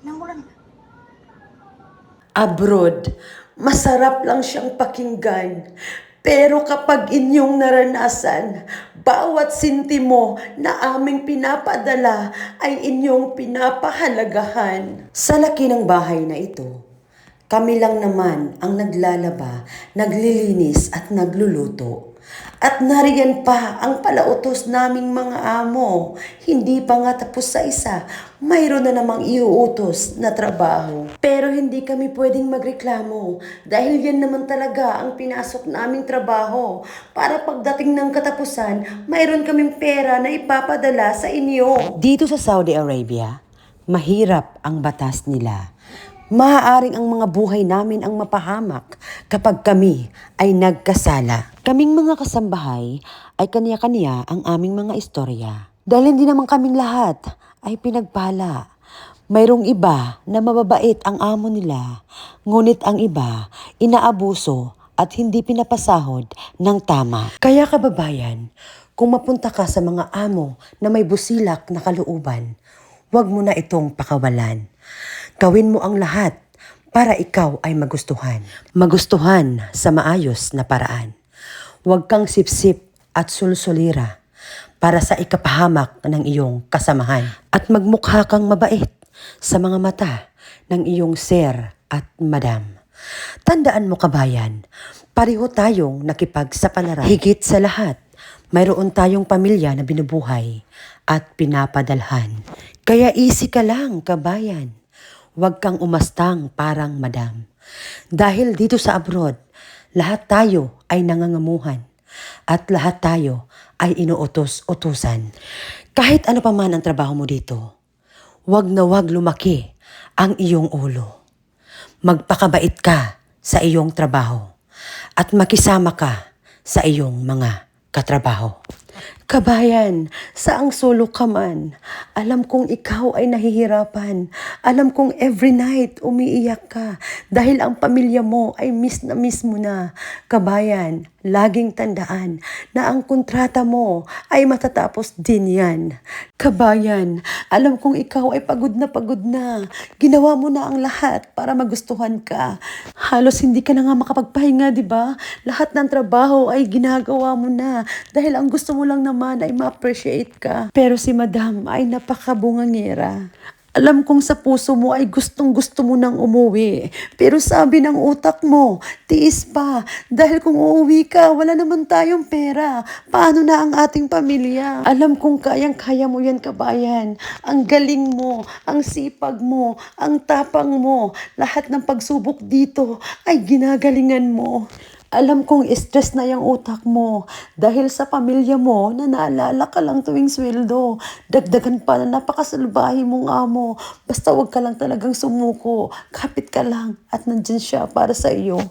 Ilang bulan? Abroad, masarap lang siyang pakinggan. Pero kapag inyong naranasan, bawat sintimo na aming pinapadala ay inyong pinapahalagahan. Sa laki ng bahay na ito, kami lang naman ang naglalaba, naglilinis at nagluluto. At nariyan pa ang palautos naming mga amo. Hindi pa nga tapos sa isa, mayroon na namang iuutos na trabaho. Pero hindi kami pwedeng magreklamo dahil yan naman talaga ang pinasok naming trabaho. Para pagdating ng katapusan, mayroon kaming pera na ipapadala sa inyo. Dito sa Saudi Arabia, mahirap ang batas nila. Maaaring ang mga buhay namin ang mapahamak kapag kami ay nagkasala. Kaming mga kasambahay ay kaniya-kaniya ang aming mga istorya. Dahil hindi naman kaming lahat ay pinagpala. Mayroong iba na mababait ang amo nila, ngunit ang iba inaabuso at hindi pinapasahod ng tama. Kaya kababayan, kung mapunta ka sa mga amo na may busilak na kalooban, huwag mo na itong pakawalan. Gawin mo ang lahat para ikaw ay magustuhan. Magustuhan sa maayos na paraan. Huwag kang sipsip at sulsulira para sa ikapahamak ng iyong kasamahan. At magmukha kang mabait sa mga mata ng iyong sir at madam. Tandaan mo kabayan, pareho tayong nakipagsapalaran. Higit sa lahat, mayroon tayong pamilya na binubuhay at pinapadalhan. Kaya easy ka lang kabayan. Huwag kang umastang parang madam. Dahil dito sa abroad, lahat tayo ay nangangamuhan at lahat tayo ay inuutos-utusan. Kahit ano pa man ang trabaho mo dito, huwag na huwag lumaki ang iyong ulo. Magpakabait ka sa iyong trabaho at makisama ka sa iyong mga katrabaho. Kabayan, saang sulok ka man, alam kong ikaw ay nahihirapan. Alam kong every night umiiyak ka dahil ang pamilya mo ay miss na miss mo na. Kabayan, laging tandaan na ang kontrata mo ay matatapos din yan. Kabayan, alam kong ikaw ay pagod na pagod na. Ginawa mo na ang lahat para magustuhan ka. Halos hindi ka na nga makapagpahinga, di ba? Lahat ng trabaho ay ginagawa mo na dahil ang gusto mo lang naman ay ma-appreciate ka. Pero si madam ay napakabungangera. Alam kong sa puso mo ay gustong-gusto mo nang umuwi. Pero sabi ng utak mo, tiis pa. Dahil kung uuwi ka, wala naman tayong pera. Paano na ang ating pamilya? Alam kong kayang-kaya mo yan, kabayan. Ang galing mo, ang sipag mo, ang tapang mo. Lahat ng pagsubok dito ay ginagalingan mo. Alam kong stress na yung utak mo dahil sa pamilya mo na naalala ka lang tuwing sweldo. Dagdagan pa na napakasalbahe mong amo. Basta wag ka lang talagang sumuko. Kapit ka lang at nandyan siya para sa iyo.